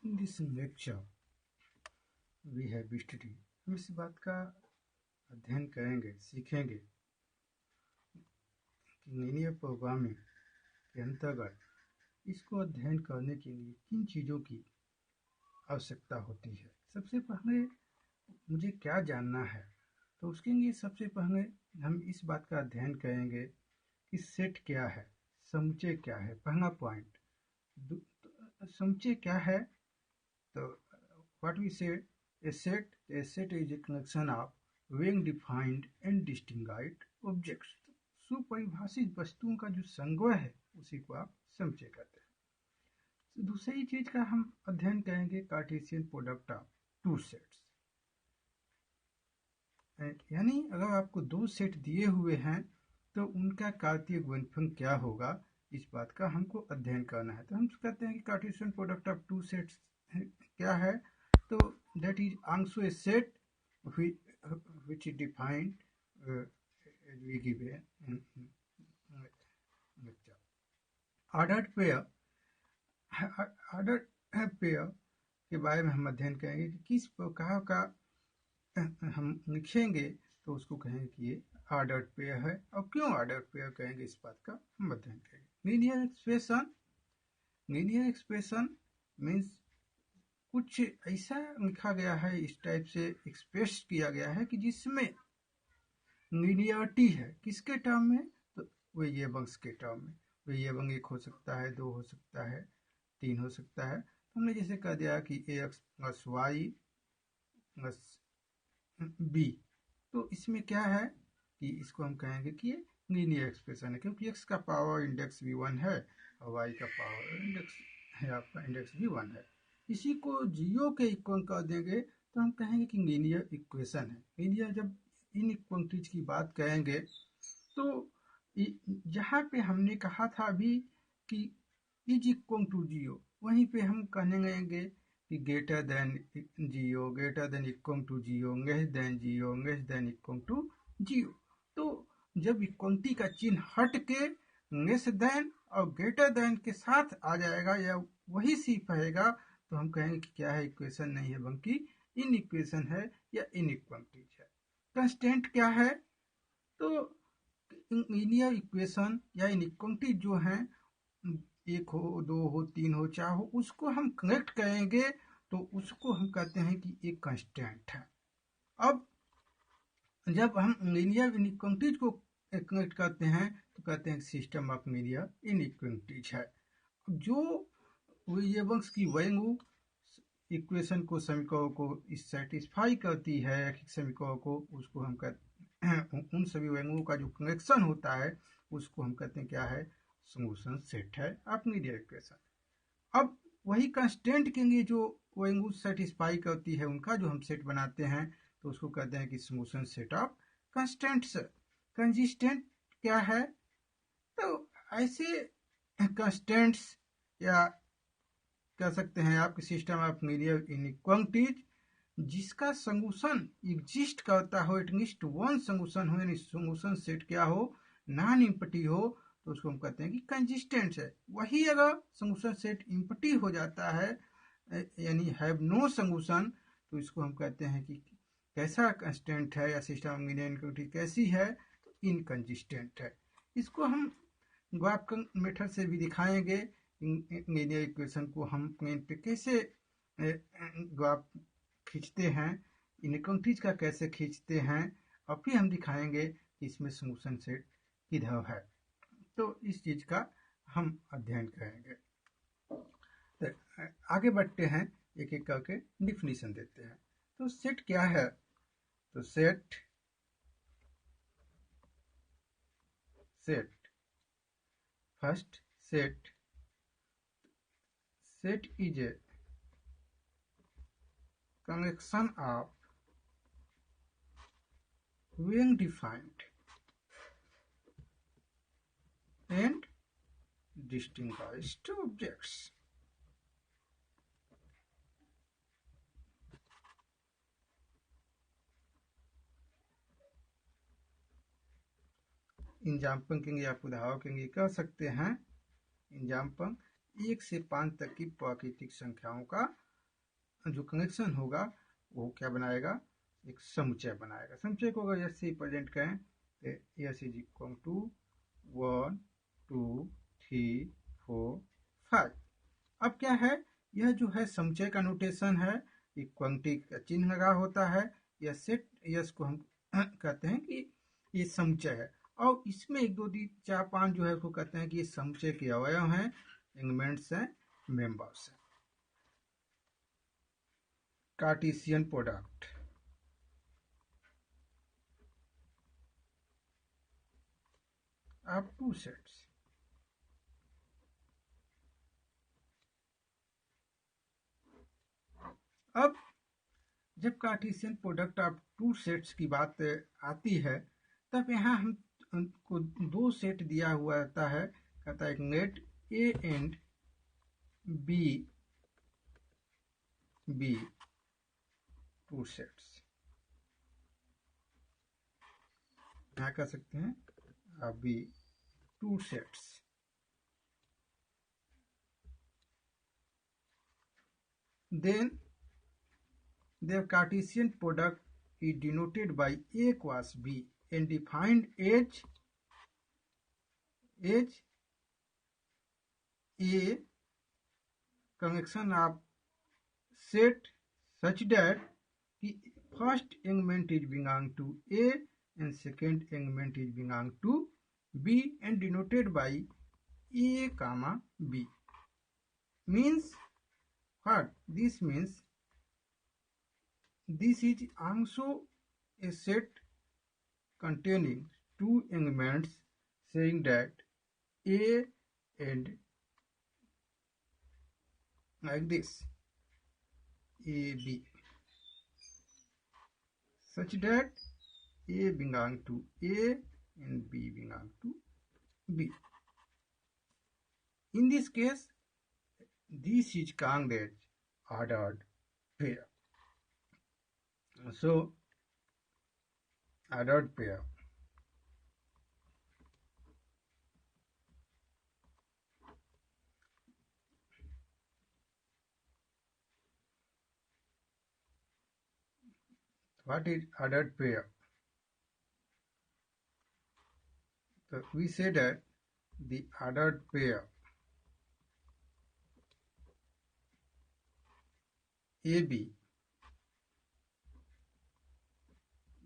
In this lecture we have studied, हम इस बात का अध्ययन करेंगे, सीखेंगे कि लीनियर प्रोग्रामिंग के अंतर्गत इसको अध्ययन करने के लिए किन चीज़ों की आवश्यकता होती है। सबसे पहले मुझे क्या जानना है, तो उसके लिए सबसे पहले हम इस बात का अध्ययन करेंगे कि सेट क्या है, समुच्चय क्या है। पहला पॉइंट, समुच्चय क्या है, तो व्हाट वी से a set is a collection of well defined and distinguished objects। सुपरिभाषित वस्तुओं का जो संग्रह है उसी को आप समुच्चय कहते हैं। तो दूसरी चीज का हम अध्ययन करेंगे Cartesian product of two sets, यानी अगर आपको दो सेट दिए हुए हैं तो उनका कार्तीय गुणनफल क्या होगा, इस बात का हमको अध्ययन करना है। तो हम कहते हैं कि Cartesian product of to sets क्या है, तो that is also a set which is defined as we give a lecture। ordered pair के बारे में हम अध्ययन करेंगे कि किस प्रकार का हम लिखेंगे तो उसको कहेंगे कि ये ऑर्डर्ड पेयर है, और क्यों ऑर्डर्ड पेयर कहेंगे इस बात का हम अध्ययन करेंगे। लीनियर एक्सप्रेशन मीन्स कुछ ऐसा लिखा गया है, इस टाइप से एक्सप्रेस किया गया है कि जिसमें लीनियरिटी है। किसके टर्म में, तो वेरिएबल्स के टर्म में। वेरिएबल एक हो सकता है, दो हो सकता है, तीन हो सकता है। तो हमने जैसे कह दिया कि ax plus y plus b, तो इसमें क्या है कि इसको हम कहेंगे कि ये लीनियर एक्सप्रेशन है, क्योंकि x का पावर इंडेक्स भी 1 है और y का पावर इंडेक्स है, आपका इंडेक्स भी 1 है। इसी को जीरो के इक्वल कर देंगे तो हम कहेंगे कि लीनियर इक्वेशन है। लीनियर जब इन इक्वलिटीज की बात करेंगे तो जहाँ पे हमने कहा था अभी कि इज इक्वल टू जीरो, वहीं पे हम कहने लगेंगे कि greater than zero, greater than equal to zero, less than zero, less than equal to zero. तो जब इक्वलिटी का चिन्ह हट के लेस देन और ग्रेटर देन के साथ आ जाएगा या वही सिर्फ रहेगा तो हम कहेंगे कि क्या है, इक्वेशन नहीं है बल्कि इन इक्वेशन है या इनइक्वालिटीज है। कंस्टेंट क्या है, तो लीनियर इक्वेशन या इनइक्वालिटी जो है, एक हो, दो हो, तीन हो, चार हो, उसको हम कनेक्ट करेंगे तो उसको हम कहते हैं कि एक कंस्टेंट है। अब जब हम लीनियर इनइक्वालिटीज को कनेक्ट करते हैं तो कहते हैं सिस्टम ऑफ लीनियर इनइक्वालिटीज है। जो वेरिएबल्स की वैल्यू इक्वेशन को, समीकरण को सेटिस्फाई करती है, समीकरण को, उसको हम कहते हैं, उन सभी वैल्यू का जो कनेक्शन होता है उसको हम कहते हैं क्या है, सॉल्यूशन सेट है ऑफ लीनियर इक्वेशन। अब वही कंस्टेंट के लिए जो वैल्यू सेटिस्फाई करती है उनका जो हम सेट बनाते हैं तो उसको कहते हैं कि solution set of constants. Consistent क्या है, तो ऐसे कंस्टेंट्स या कह सकते हैं आपके सिस्टम ऑफ लीनियर इनइक्वालिटीज जिसका सॉल्यूशन एग्जिस्ट करता हो, एटलीस्ट वन सॉल्यूशन हो, यानी सॉल्यूशन सेट क्या हो, नॉन इम्पटी हो, तो उसको हम कहते हैं कि कंसिस्टेंट है। वही अगर सॉल्यूशन सेट इम्पटी हो जाता है यानी हैव नो सॉल्यूशन, तो इसको हम कहते हैं कि कैसा कंस्टेंट है या सिस्टम ऑफ लीनियर इनइक्वालिटी कैसी है, तो इनकंसिस्टेंट है। इसको हम ग्राफ मेथड से भी दिखाएंगे। लीनियर इक्वेशन को हम प्लेन पे कैसे ग्राफ खींचते हैं, इनइक्वालिटीज का कैसे खींचते हैं, और फिर हम दिखाएंगे कि इसमें सॉल्यूशन सेट किधर है। तो इस चीज का हम अध्ययन करेंगे। तो आगे बढ़ते हैं, एक एक करके डिफिनीशन देते हैं। तो सेट क्या है, तो set first set is a collection of well defined and distinguished objects। Example के लिए आप उदाहरण के लिए कह सकते हैं, एग्जाम्पल 1 से 5 तक की प्राकृतिक संख्याओं का जो कनेक्शन होगा वो क्या बनाएगा, एक समुच्चय बनाएगा। समुच्चय को अगर यस से रिप्रेजेंट करें तो यस इज इक्वल टू 1 2 3 4 5। अब क्या है, यह जो है समुच्चय का नोटेशन है, एक पंक्ति का चिन्ह लगा होता है। यह सेट यस को हम कहते हैं कि ये समुच्चय है, और इसमें 1 2 3 4 5 जो है उसको कहते हैं कि ये समुच्चय के अवयव हैं, एलिमेंट्स हैं, मेंबर्स हैं। कार्टेशियन प्रोडक्ट, अब टू सेट्स। अब जब Cartesian product of two sets की बात आती है, तब यहाँ हमको दो सेट दिया हुआ रहता है, कहता है let A and B two sets. क्या कह सकते हैं, B two sets. Then their Cartesian product is denoted by A cross B and defined as a connection of set such that the first element is belong to A and second element is belong to B and denoted by A comma B. Means what? This means this is also a set containing two elements, saying that A and like this AB, such that A belong to A and B belong to B. In this case, this is called as ordered pair. So, ordered pair. What is ordered pair? So we say that the ordered pair AB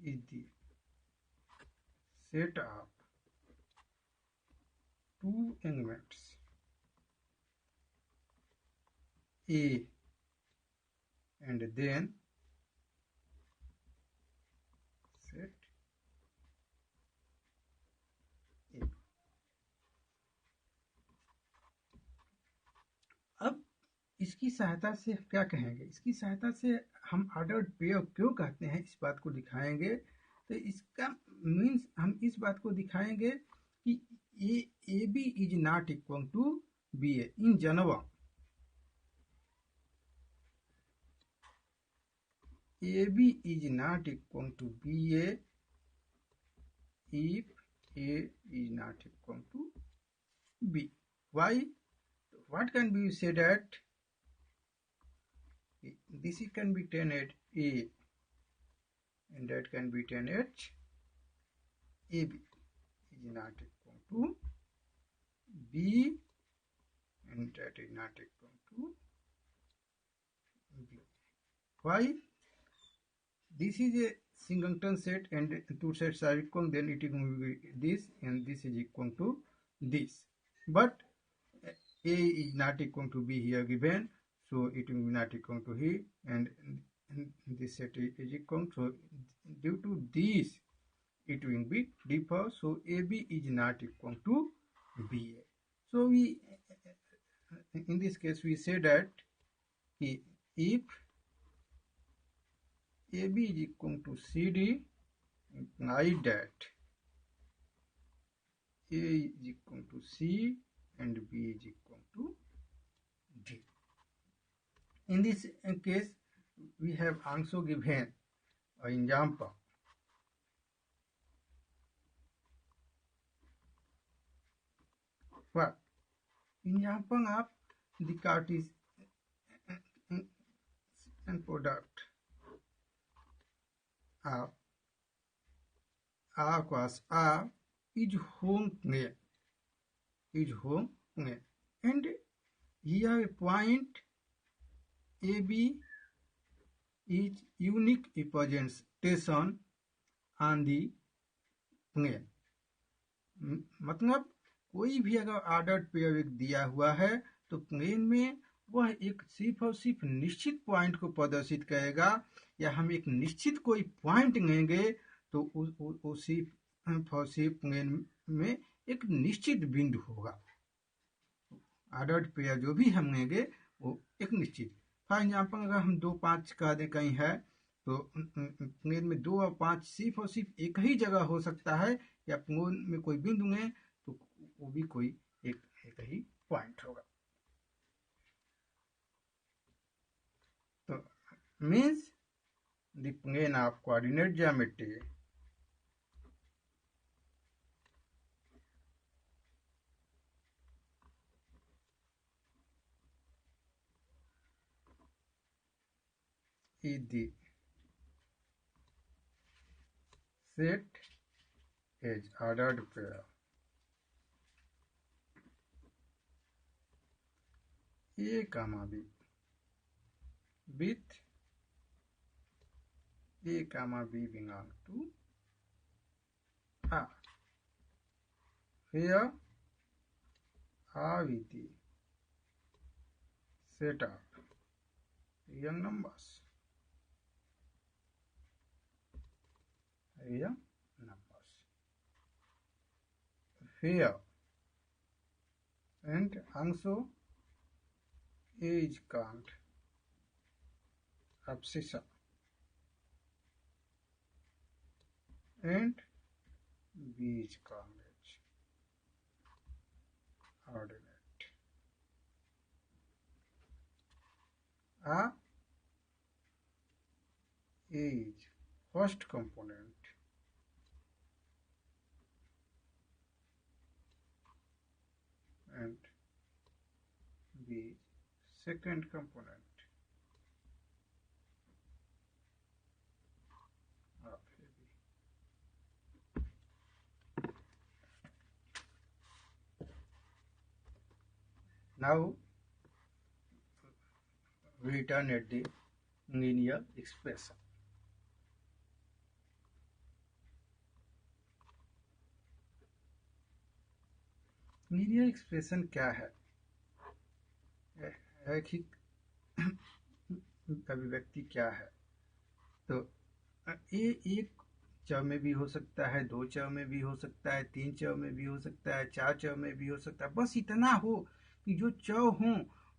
is the set of two elements A and then set A. अब इसकी सहायता से क्या कहेंगे, इसकी सहायता से हम ऑर्डर्ड पेयर क्यों कहते हैं इस बात को दिखाएंगे। तो इसका मीन्स हम इस बात को दिखाएंगे कि A B is not equal to B A in general. A B is not equal to B A if A is not equal to B. Why? What can be said that this can be written at A and that can be written at AB is not equal to B and that is not equal to B. Why? This is a singleton set and two sets are equal, then it is going to be this and this is equal to this. But A is not equal to B here given, so it will be not equal to he, and this set is equal. So due to this, it will be differ. So AB is not equal to BA. So we, in this case, we say that if AB is equal to CD, implies that A is equal to C and B is equal to D. In this case, we have also given an example. What? Example of the and product a equals a is home Pune, and here a point AB is unique representation on the plane। मतलब कोई भी अगर ordered pair दिया हुआ है तो plane में वह एक सिर्फ और सिर्फ निश्चित पॉइंट को प्रदर्शित करेगा, या हम एक निश्चित कोई पॉइंट लेंगे तो उसी प्लेन में एक निश्चित बिंदु होगा। ऑर्डर्ड पेयर जो भी हम लेंगे वो एक निश्चित, फॉर एग्जाम्पल अगर हम 2 5 का दे कहीं है तो प्लेन में 2 और 5 सिर्फ और सिर्फ एक ही जगह हो सकता है, या प्लेन में कोई बिंदु में तो वो भी कोई एक ही पॉइंट होगा। तो means the plane of coordinate geometry is the set as ordered pair A, B with A, B belong to R, where R is the set of real numbers, where and also A is count abscissa and B is convex ordinate। A is first component and B second component of AB। Now we return at the linear expression। Linear expression क्या है? रैखिक अभिव्यक्ति क्या है? तो ये एक चर में भी हो सकता है, 2 चर में भी हो सकता है, 3 चर में भी हो सकता है, 4 चर में भी हो सकता है। बस इतना हो कि जो चर हो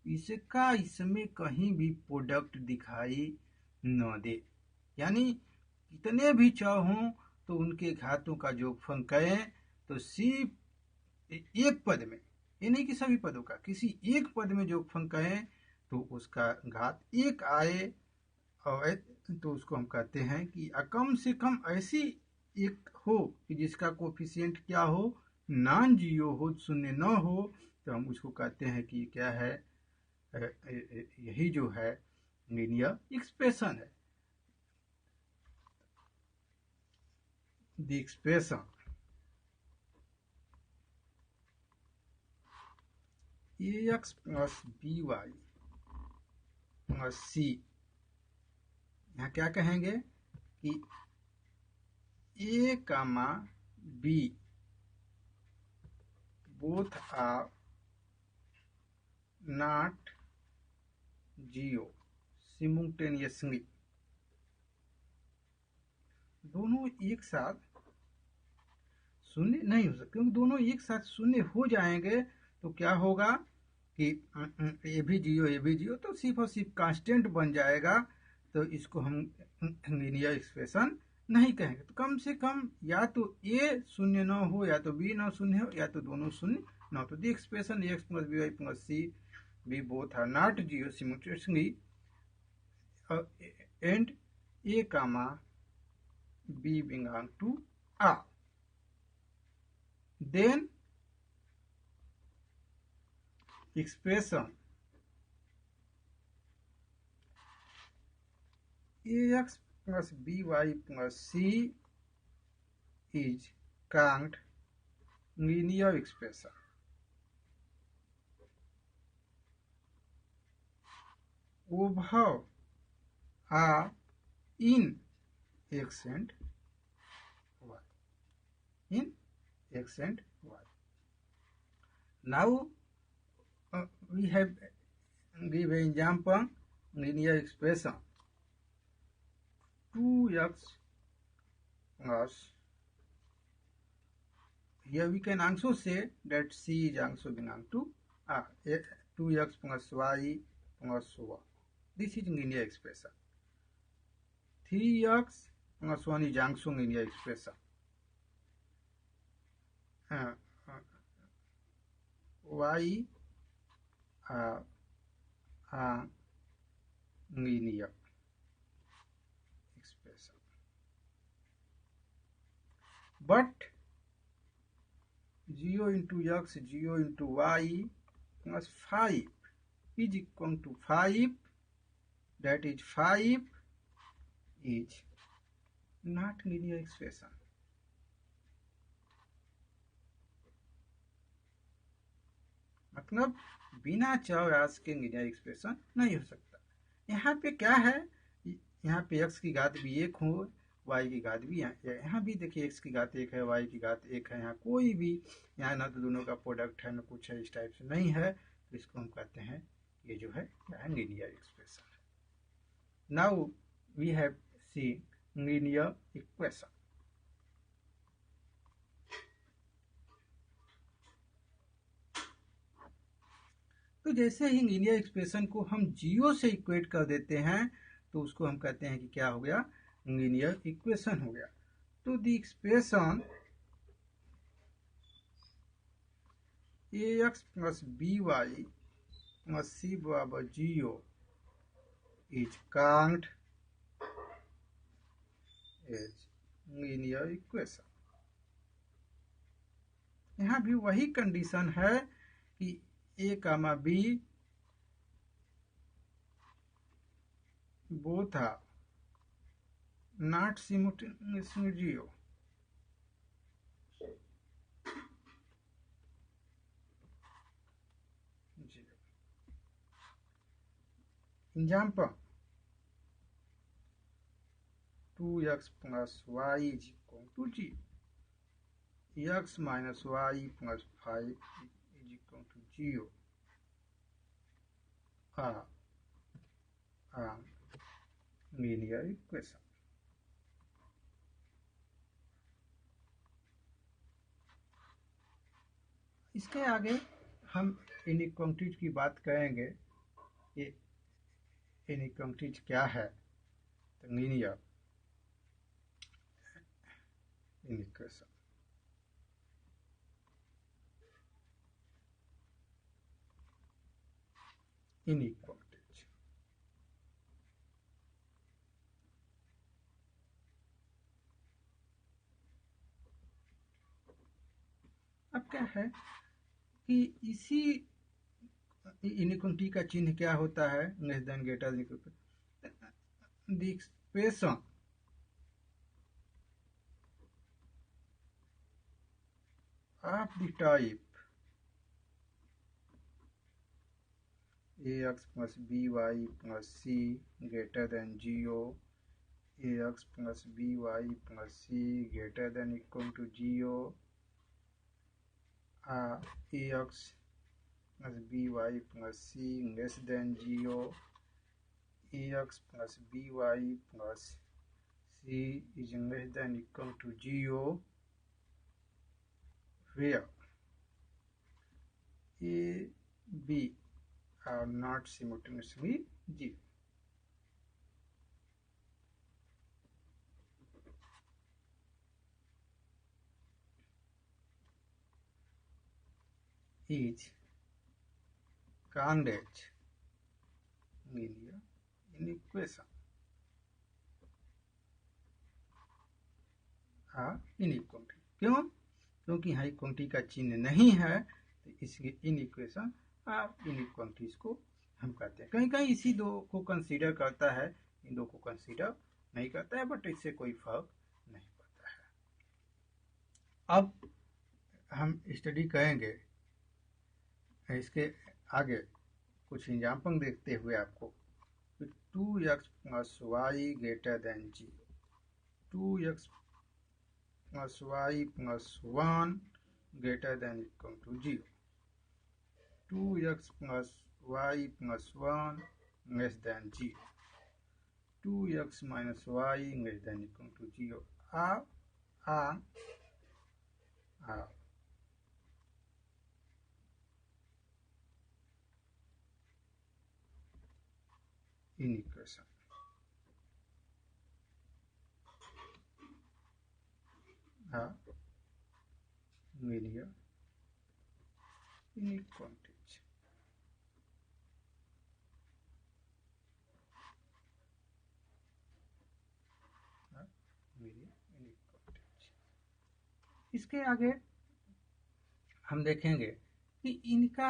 इसका इसमें कहीं भी प्रोडक्ट दिखाई न दे, यानी कितने भी चर हों तो उनके घातों का जोगफल करें तो सिर्फ एक पद में, ये नहीं कि सभी पदों का, किसी एक पद में जोगफल करें तो उसका घात 1 आए, और तो उसको हम कहते हैं कि कम से कम ऐसी एक हो कि जिसका कोफिशिएंट क्या हो, नॉन जीरो हो, शून्य न हो, तो हम उसको कहते हैं कि क्या है, यही जो है लीनियर एक्सप्रेशन है। The expression ax plus by plus c, यहाँ क्या कहेंगे कि a, b both are not zero simultaneously। दोनों एक साथ शून्य नहीं हो सकते, क्योंकि दोनों एक साथ शून्य हो जाएंगे तो क्या होगा कि ए भी जीरो तो सिर्फ और सिर्फ कांस्टेंट बन जाएगा, तो इसको हम लीनियर एक्सप्रेशन नहीं कहेंगे। तो कम से कम या तो ए शून्य न हो, या तो बी न शून्य हो, या तो दोनों शून्य न हो। तो the expression X plus B Y plus C B both are not zero simultaneously and A, B belong to R, then expression ax plus by plus c is called linear expression. Above are in x and y. In x and y. Now we have give an example linear expression 2x plus, here we can also say that c is also belong to 2x plus y plus 1. This is linear expression. 3x plus 1 is also linear expression. Y linear expression. But 0 into x, 0 into y plus 5 is equal to 5. That is 5 is not linear expression. मतलब बिना चौरास के linear expression नहीं हो सकता। यहाँ पे क्या है, यहाँ पे x की घात भी 1 हो, y की घात भी यहाँ भी देखिए x की घात 1 है, y की घात 1 है। यहाँ कोई भी यहाँ ना तो दोनों का प्रोडक्ट है, ना कुछ है, इस टाइप से नहीं है, तो इसको हम कहते हैं ये जो है क्या है, linear expression. Now we have seen linear equation. तो जैसे ही लीनियर एक्सप्रेशन को हम 0 से इक्वेट कर देते हैं तो उसको हम कहते हैं कि क्या हो गया, लीनियर इक्वेशन हो गया। तो the expression ax plus by plus c बराबर 0 is called as linear equation। यहाँ भी वही कंडीशन है कि a comma b both are not simultaneously 0। Example 2x plus y is equal to 0. X minus y plus 5 is equal to 0 are linear equation। इसके आगे हम inequalities की बात करेंगे। ये इनइक्वालिटीज क्या है, तो लिनियर इक्वेशन। इनइक्वालिटीज अब क्या है कि इसी इनइक्वालिटी का चिन्ह क्या होता है, less than greater than the expression of the type ax plus by plus c greater than 0, ax plus by plus c greater than equal to 0, ax plus by plus c less than 0, ax plus by plus c is less than equal to 0, where a, b are not simultaneously 0। is called as linear inequation। Inequality क्यों, क्योंकि यहाँ equality का चिन्ह नहीं है, तो इसलिए inequation inequalities को हम कहते हैं। कहीं कहीं इसी दो को कंसीडर करता है इन दो को कंसीडर नहीं करता है, बट इससे कोई फर्क नहीं पड़ता है। अब हम स्टडी करेंगे इसके आगे कुछ एग्जाम्पल देखते हुए आपको 2x plus y greater than 0, 2x plus y plus 1 greater than equal to 0, 2x plus y plus 1 less than 0, 2x minus y less than equal to 0 are in equation. Linear inequalities. Linear inequalities. इसके आगे हम देखेंगे कि इनका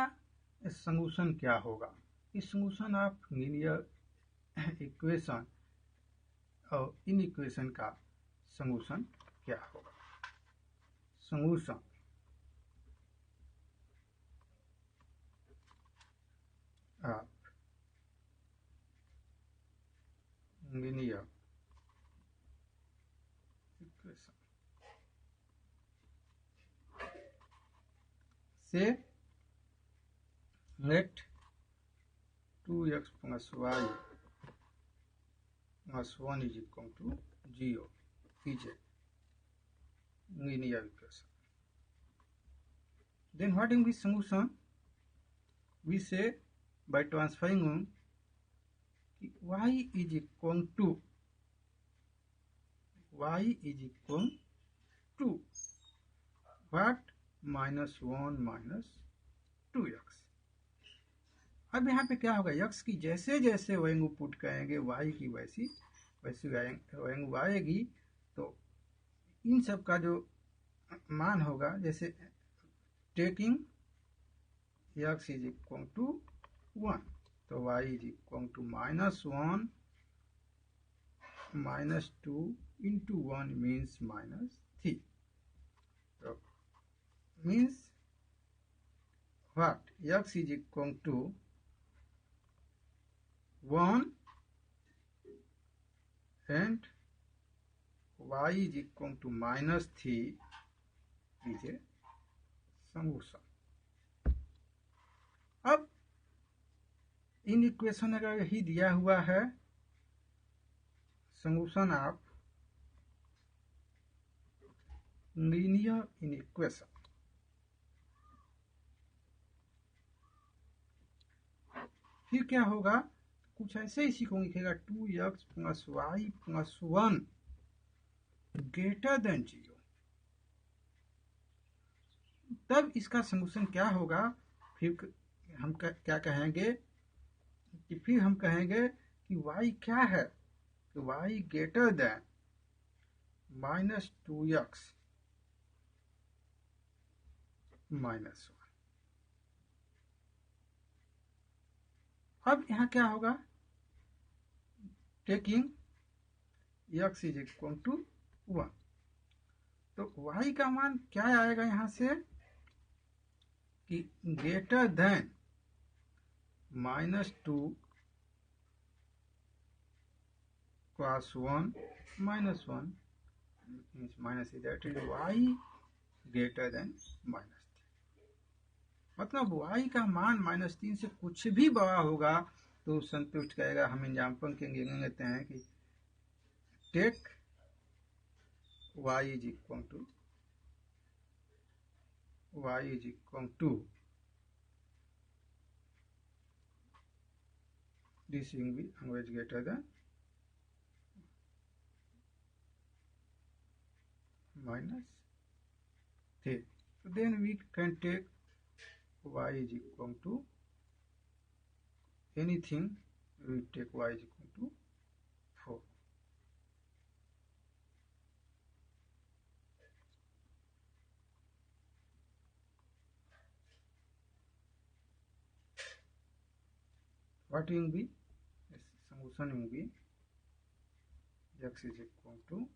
solution क्या होगा। इस solution of linear equation और इन इक्वेशन का सॉल्यूशन क्या होगा। सॉल्यूशन ऑफ लीनियर इक्वेशन से late 2x plus y plus 1 is equal to 0 is a linear equation. Then what is the solution? We say by transferring y is equal to what? minus 1 minus 2x. अब यहाँ पे क्या होगा, x की जैसे जैसे value put करेंगे y की वैसी वैल्यू आएगी, तो इन सब का जो मान होगा, जैसे taking x is equal to 1, तो y is equal to minus 1 minus 2 into 1 means minus 3, तो means what? x is equal to 1 and y is equal to minus 3 is a solution. अब इन इक्वेशन अगर यही दिया हुआ है, solution of linear in equation, फिर क्या होगा, कुछ ऐसे इसी को लिखेगा 2x plus y plus 1 greater than 0, तब इसका सॉल्यूशन क्या होगा। फिर हम क्या कहेंगे कि y क्या है, कि y greater than minus 2x minus 1। अब यहाँ क्या होगा, taking x is equal to 1, तो y का मान क्या आएगा यहाँ से कि greater then minus 2 cross 1 minus 1 means minus that is y greater than minus 3, मतलब y का मान माइनस 3 से कुछ भी बड़ा होगा तो संतुष्ट करेगा। हम एग्जाम्पल के लिए लेते हैं कि take y is equal to this will be always greater than minus 3. So then we can take y is equal to anything, we take y is equal to 4. What will be? Yes, solution will be x is equal to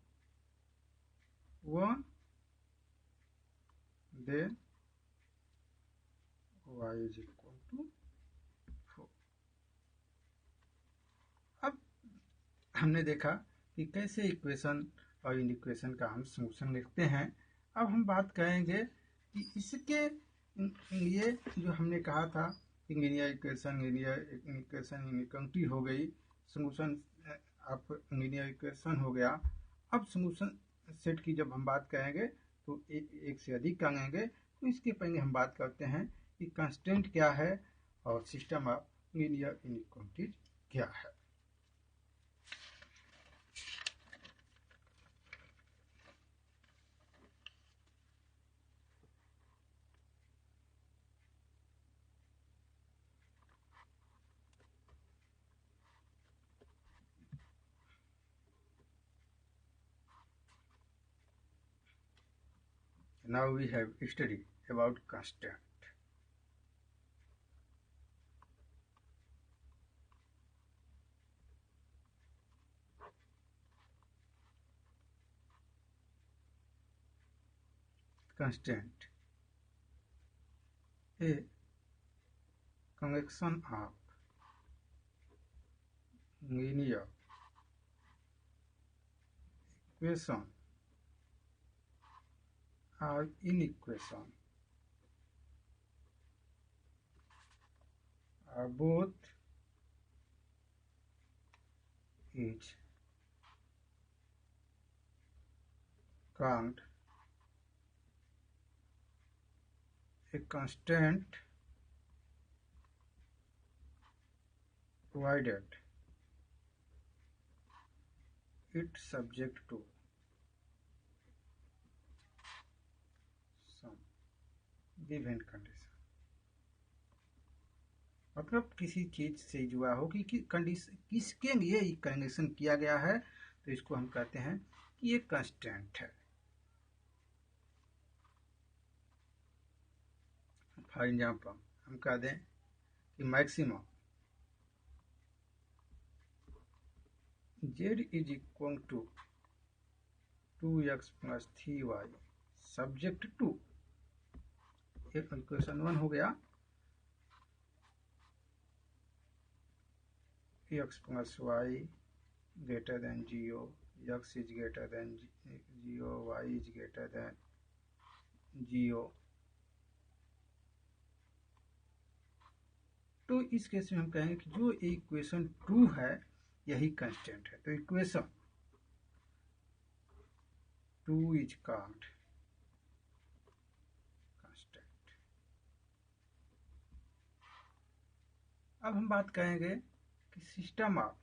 1, then y is equal to 4। अब हमने देखा कि कैसे equation और in equation का हम solution लिखते हैं। अब हम बात करेंगे कि इसके ये जो हमने कहा था कि लीनियर इक्वेशन इनइक्वालिटी हो गई, सॉल्यूशन आप लीनियर इक्वेशन हो गया। अब सॉल्यूशन सेट की जब हम बात करेंगे तो एक से अधिक करेंगे, तो इसके पहले हम बात करते हैं कि कांस्टेंट क्या है और सिस्टम ऑफ लीनियर इनइक्वालिटीज क्या है। Now we have studied about constant. Constant, a convection of linear equation or inequation are both is called a constant provided it subject to some given condition। मतलब किसी चीज से जुड़ा हो कि condition किसके लिए कंडीशन किया गया है, तो इसको हम कहते हैं कि ये कांस्टेंट है। फॉर एग्जाम्पल हम कह दें कि maximum z is equal to 2x plus 3y subject to, एक इक्वेशन 1 हो गया, x plus y greater than 0, x is greater than 0, y is greater than 0। तो इस केस में हम कहेंगे कि जो इक्वेशन 2 है यही कांस्टेंट है। तो इक्वेशन 2 इज कॉल्ड कांस्टेंट। अब हम बात करेंगे कि system of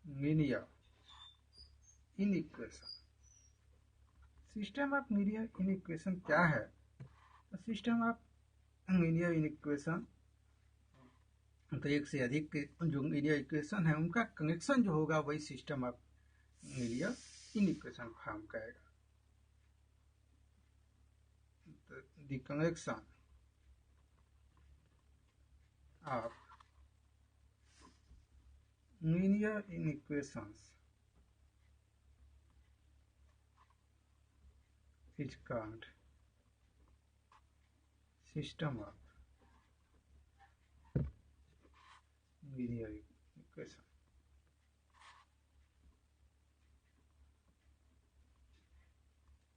linear inequation. System of linear inequation क्या है? तो सिस्टम ऑफ लीनियर इनइक्वेशन तो एक से अधिक जो लीनियर इक्वेशन है उनका कनेक्शन जो होगा वही system of linear inequation form करेगा। The connection of linear inequations is called system of linear equation।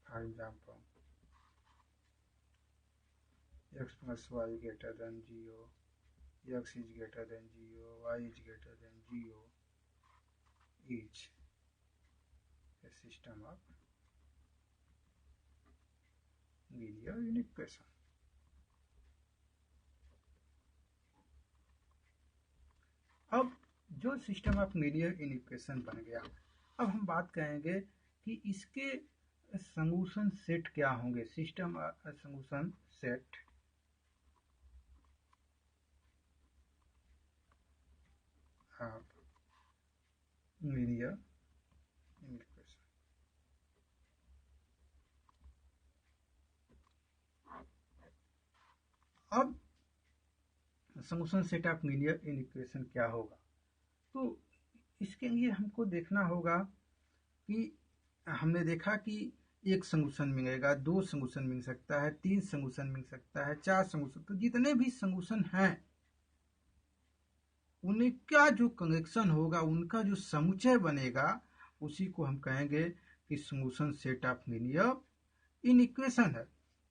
For example, x plus y greater than 0, x is greater than 0, y is greater than 0 is a system of linear equation. अब जो system of linear equation बन गया, अब हम बात करेंगे कि इसके सॉल्यूशन सेट क्या होंगे। System solution set of linear equation. अब solution set of linear equation क्या होगा? तो इसके लिए हमको देखना होगा कि हमने देखा कि एक सॉल्यूशन मिलेगा, 2 सॉल्यूशन मिल सकता है, 3 सॉल्यूशन मिल सकता है, 4 सॉल्यूशन। तो जितने भी सॉल्यूशन हैं उनका जो कनेक्शन होगा, उनका जो समुच्चय बनेगा, उसी को हम कहेंगे कि solution set of linear in equation है।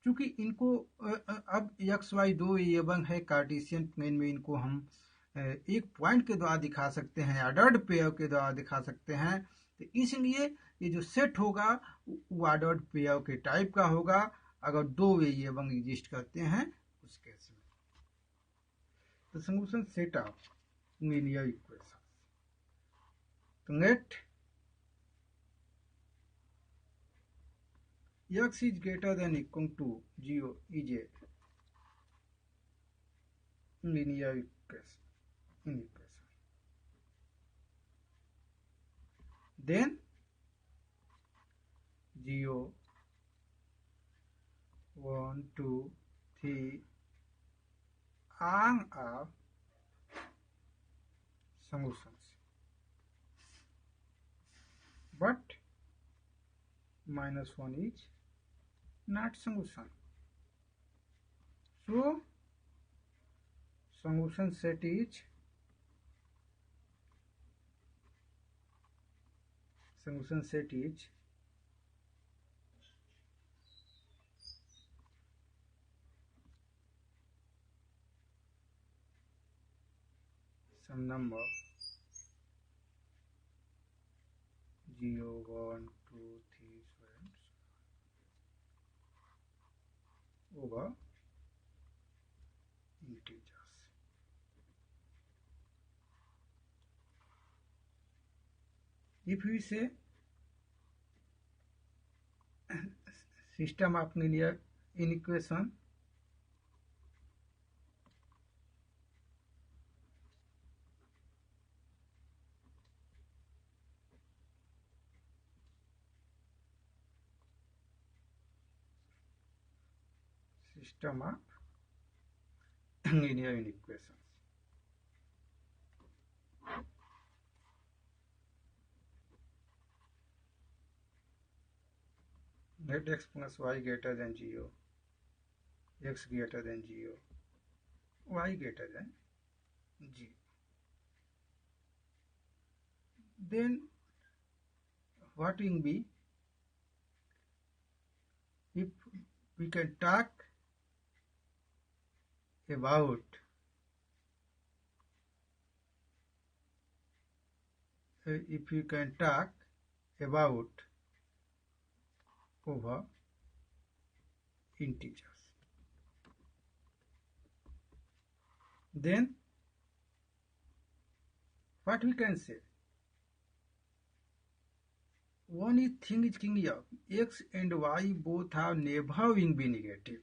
क्योंकि इनको अब एक्स वाई दो एबंग है कार्टेशियन प्लेन में, इनको हम एक पॉइंट के द्वारा दिखा सकते हैं, ऑर्डर्ड पेयर के द्वारा दिखा सकते हैं। तो इसलिए ये जो सेट होगा वो ऑर्डर्ड पेयर के टाइप का होगा, अगर दो एबंग एग्जिस्ट करते हैं उस केस में। तो solution set of linear equation. तो let x is greater than equal to 0 is a linear equation. Then 0, 1, 2, 3 are solutions, but -1 is not solution. So solution set is some number 0, 1, 2, 3, so on over integers. If we say system of linear inequation, system of linear inequations. Let x plus y greater than 0, x greater than 0, y greater than 0. Then what will be if we can talk about over integers, then what we can say, one thing is clear, x and y both have never will be negative,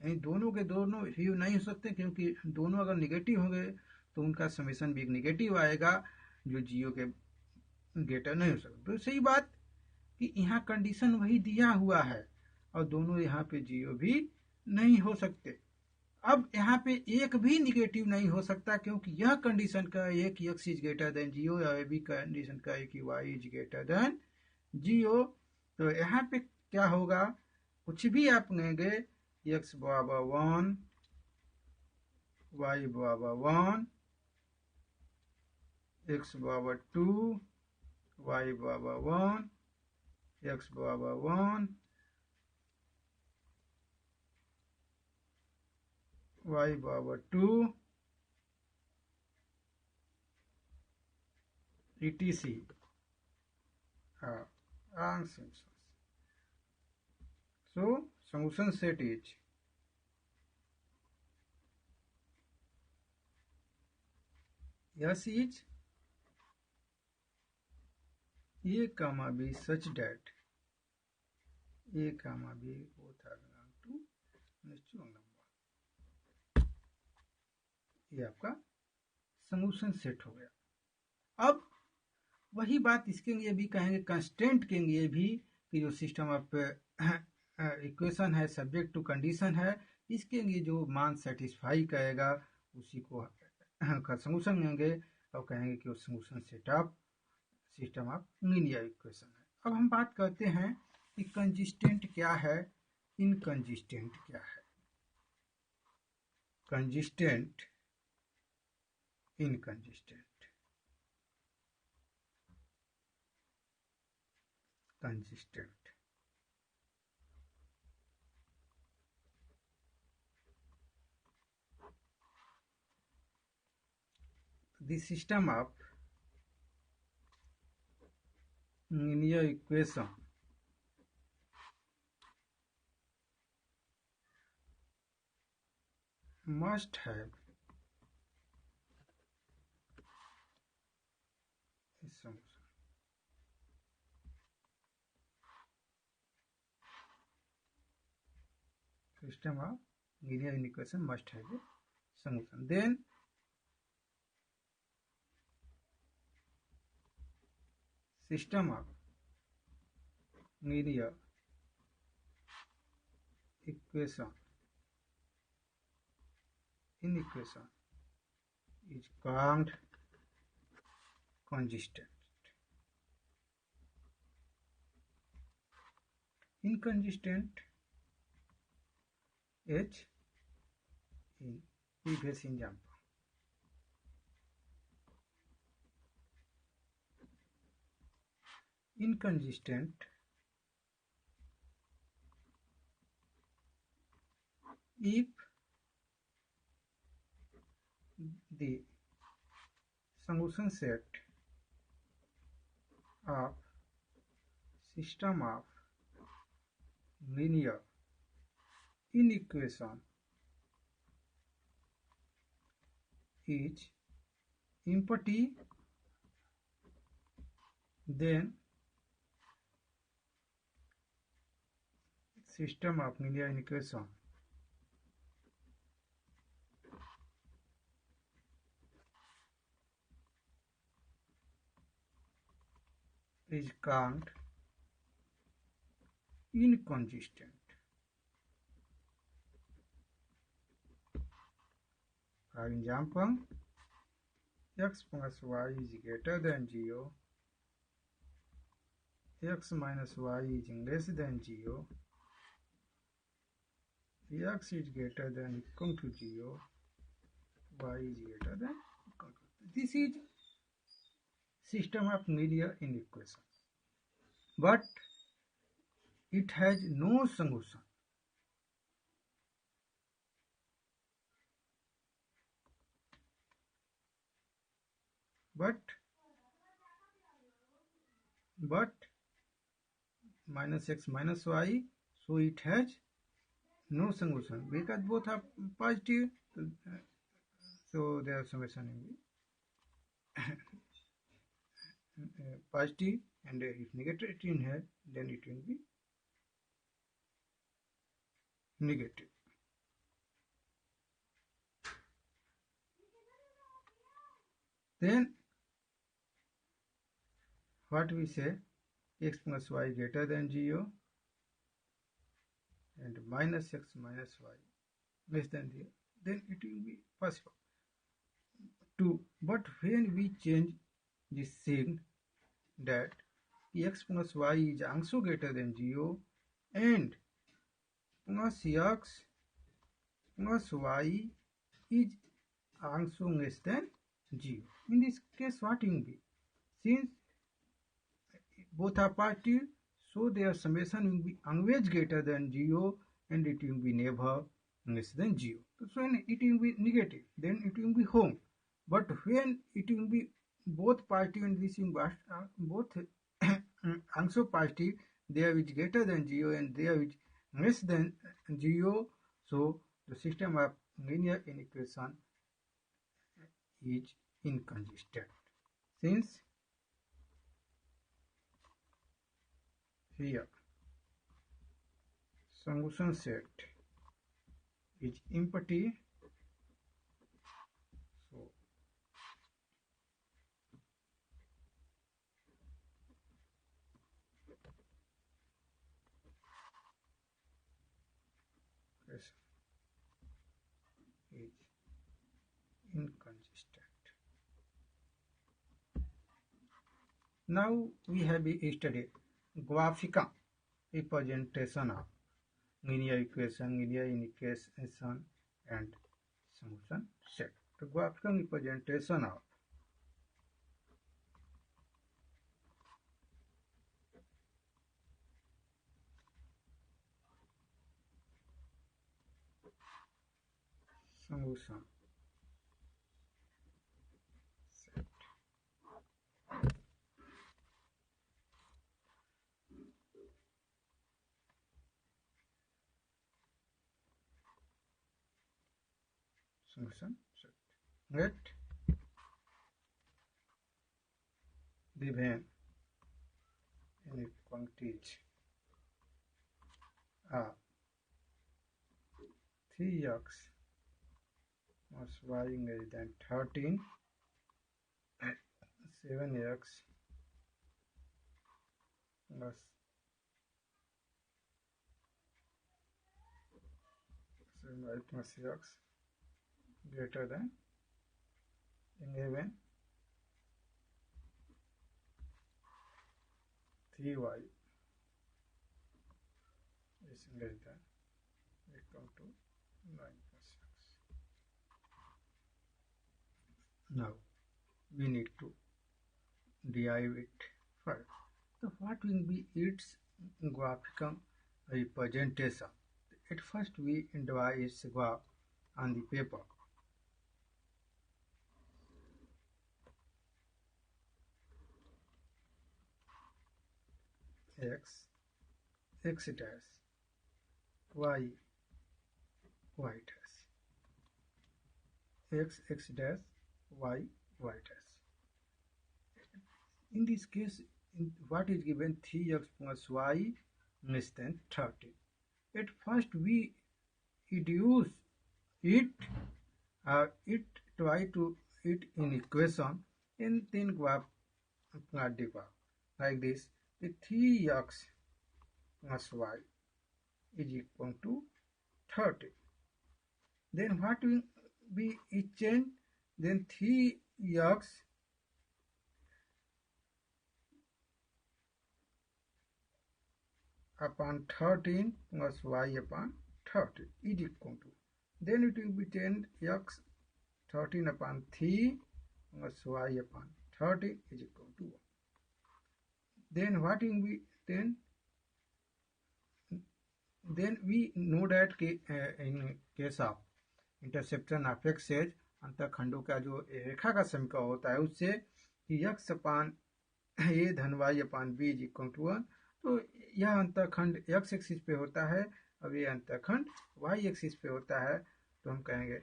यानी दोनों के दोनों ही नहीं हो सकते, क्योंकि दोनों अगर निगेटिव होंगे तो उनका समेशन भी एक निगेटिव आएगा जो जियो के ग्रेटर नहीं हो सकता। तो सही बात कि यहाँ कंडीशन वही दिया हुआ है और दोनों यहाँ पे जियो भी नहीं हो सकते। अब यहाँ पे एक भी निगेटिव नहीं हो सकता, क्योंकि यह कंडीशन का एक x इज ग्रेटर देन जियो, या भी कंडीशन का एक y इज ग्रेटर देन जियो। तो यहाँ पे क्या होगा, कुछ भी आप लेंगे, x बराबर 1, y बराबर 1, x बराबर 2, y बराबर 1, x बराबर 1, y बराबर 2, etc. Answers. So solution set is S is A comma B such that A comma B both are belong to natural number. ये आपका सॉल्यूशन सेट हो गया। अब वही बात इसके लिए भी कहेंगे, कंस्टेंट के लिए भी, कि जो सिस्टम ऑफ इक्वेशन है सब्जेक्ट टू कंडीशन है, इसके लिए जो मान सेटिस्फाई करेगा उसी को का सॉल्यूशन लेंगे। और कहेंगे कि वो solution set of system of linear equation है। अब हम बात करते हैं कि कंसिस्टेंट क्या है, इनकंसिस्टेंट क्या है। Consistent, inconsistent. Consistent, the system of linear equation must have a solution. System of linear equation must have a solution. Then system of linear equation is called consistent. Inconsistent H in previous example. Inconsistent if the solution set of system of linear inequation is empty, then system of linear inequation is called inconsistent. For example, x plus y is greater than 0, x minus y is less than 0, x is greater than equal to 0, y is greater than equal to 0. This is system of linear inequation, but it has no solution. But minus x minus y, so it has no solution because both are positive, so their summation will be positive, and if negative in here, then it will be negative. Then what we say, x plus y greater than 0 and minus x minus y less than 0, then it will be possible. But when we change this sign that x plus y is also greater than 0 and plus x plus y is also less than 0. In this case, what will be? Since both are positive, so their summation will be always greater than 0 and it will be never less than 0. So when it will be negative, then it will be home. But when it will be both positive and this will be both also positive, there is greater than 0 and there is less than 0, so the system of linear inequation is inconsistent. Since here solution set is empty, so equation is inconsistent. Now we have studied graphical representation of linear equation, linear integration, and solution set. The graphical representation of solution set. Solution set. Let given inequalities are 3x plus y greater than 13, 7x plus 7y plus x greater than 11, 3y is greater than equal to 9 plus x. Now we need to derive it first. So what will be its graphical representation? At first we draw its graph on the paper. X dash, y dash, x dash, y dash. In this case, what is given 3x plus y less than 13. At first we reduce it, try to it in equation, and then graph plot the graph like this. The 3x plus y is equal to 30. Then what will be change? Then 3x upon 13 plus y upon 30 is equal to. Then it will be 10x 13 upon 3 plus y upon 30 is equal to 1. Then what will be then we know that in case of interception of axes अंतखंडों का जो रेखा का समीकरण होता है उससे x upon A धन y upon B is equal to 1. तो यह अंतखंड x एक्सिस पे होता है, अब ये अंतखंड y एक्सिस पे होता है, तो हम कहेंगे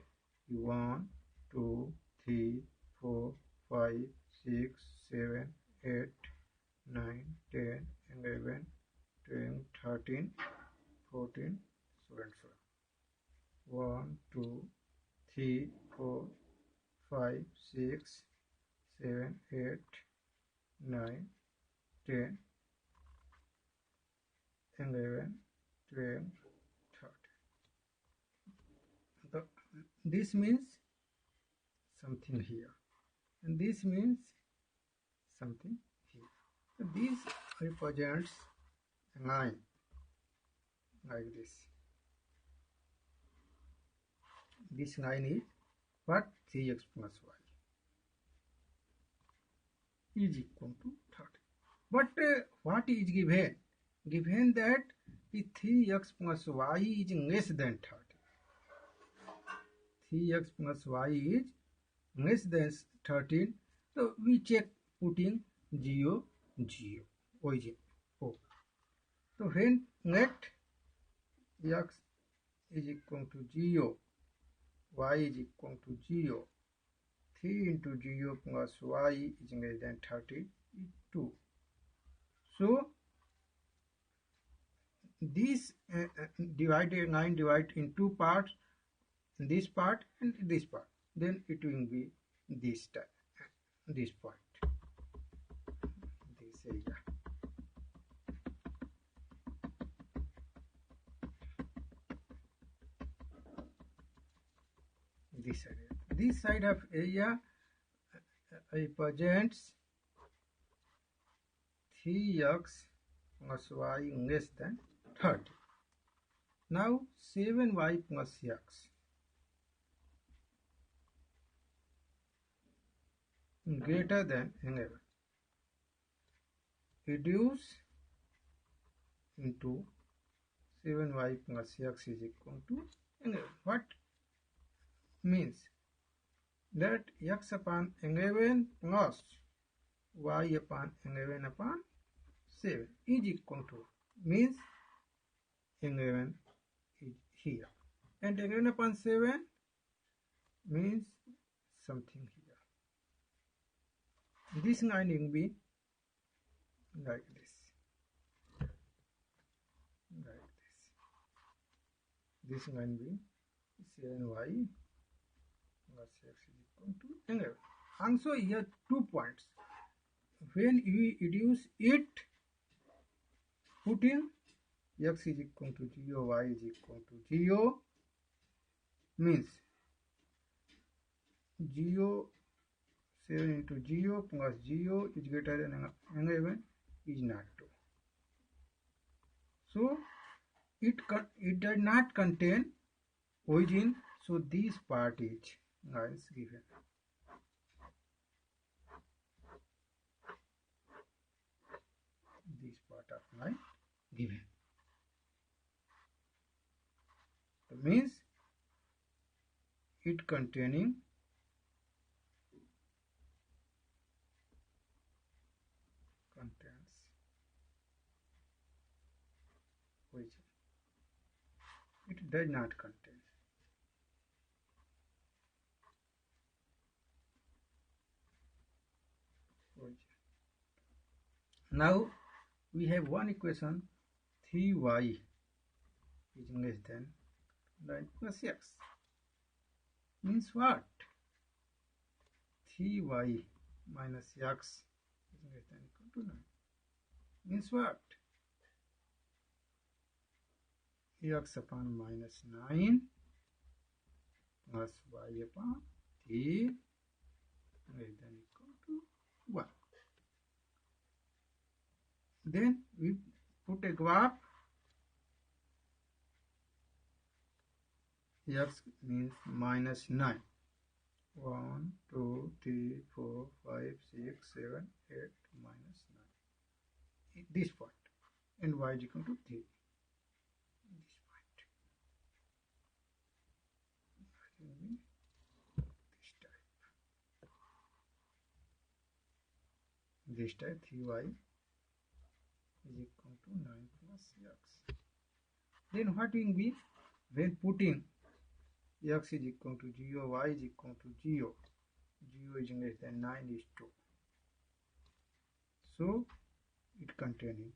1 2 3 4 5 6 7 8 9 10 11 12 13 14 17. 1 2 3 4 5 6 7 8 9 10 11 12 13. So this means something here, and this means something here. So this represents a line like this. This line is what? 3x plus y is equal to 30. But what is given? Given that the 3x plus y is less than 30. 3x plus y is less than 13. So we check putting 0, 0, origin, O. So when let x is equal to 0, y is equal to 0, 3 into 0 plus y is greater than 30 is 2. So this line divided in two parts, this part and this part. Then it will be this point, this area. This area. This side of area represents 3x plus y less than 30. Now 7y plus x greater than 11. Reduce into 7y plus x is equal to 11. What means that x upon 11 plus y upon 11 upon 7 is equal to, means 11 is here, and 11 upon 7 means something here. This line will be like this, like this. This line will be 7y plus x is equal to 11. Also here 2 points. When we reduce it, put in x is equal to 0, y is equal to 0, means 0, 7 into 0 plus 0 is greater than 11 is not true. So it does not contain origin, so this part is given. This part of line given. That means it containing origin. It does not contain. Origin. Now we have one equation, 3y is less than 9 plus x. Means what? 3y minus x is less than equal to 9. Means what? X upon minus 9 plus y upon 3 less than equal to 1. Then we put a graph. X means minus 9. 1, 2, 3, 4, 5, 6, 7, 8, minus 9. This point. And y is equal to 3. This point. This type 3y is equal to 9 plus x. Then what will be when putting x is equal to 0, y is equal to 0, 0 is less than 9 is 2. So it containing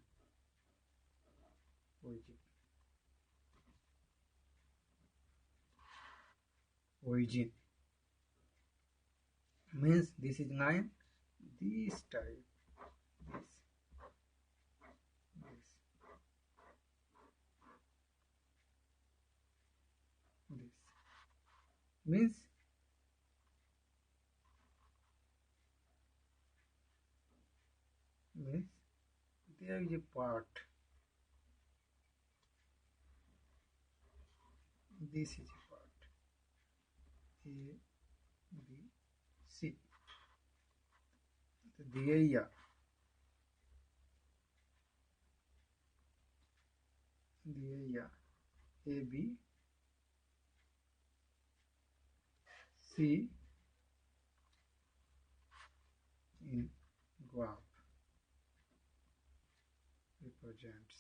origin. Origin means this is 9, this type, this means there is a part, this is a part, A, B, C. The area A, B, C in graph represents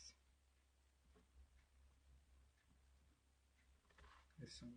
the sum.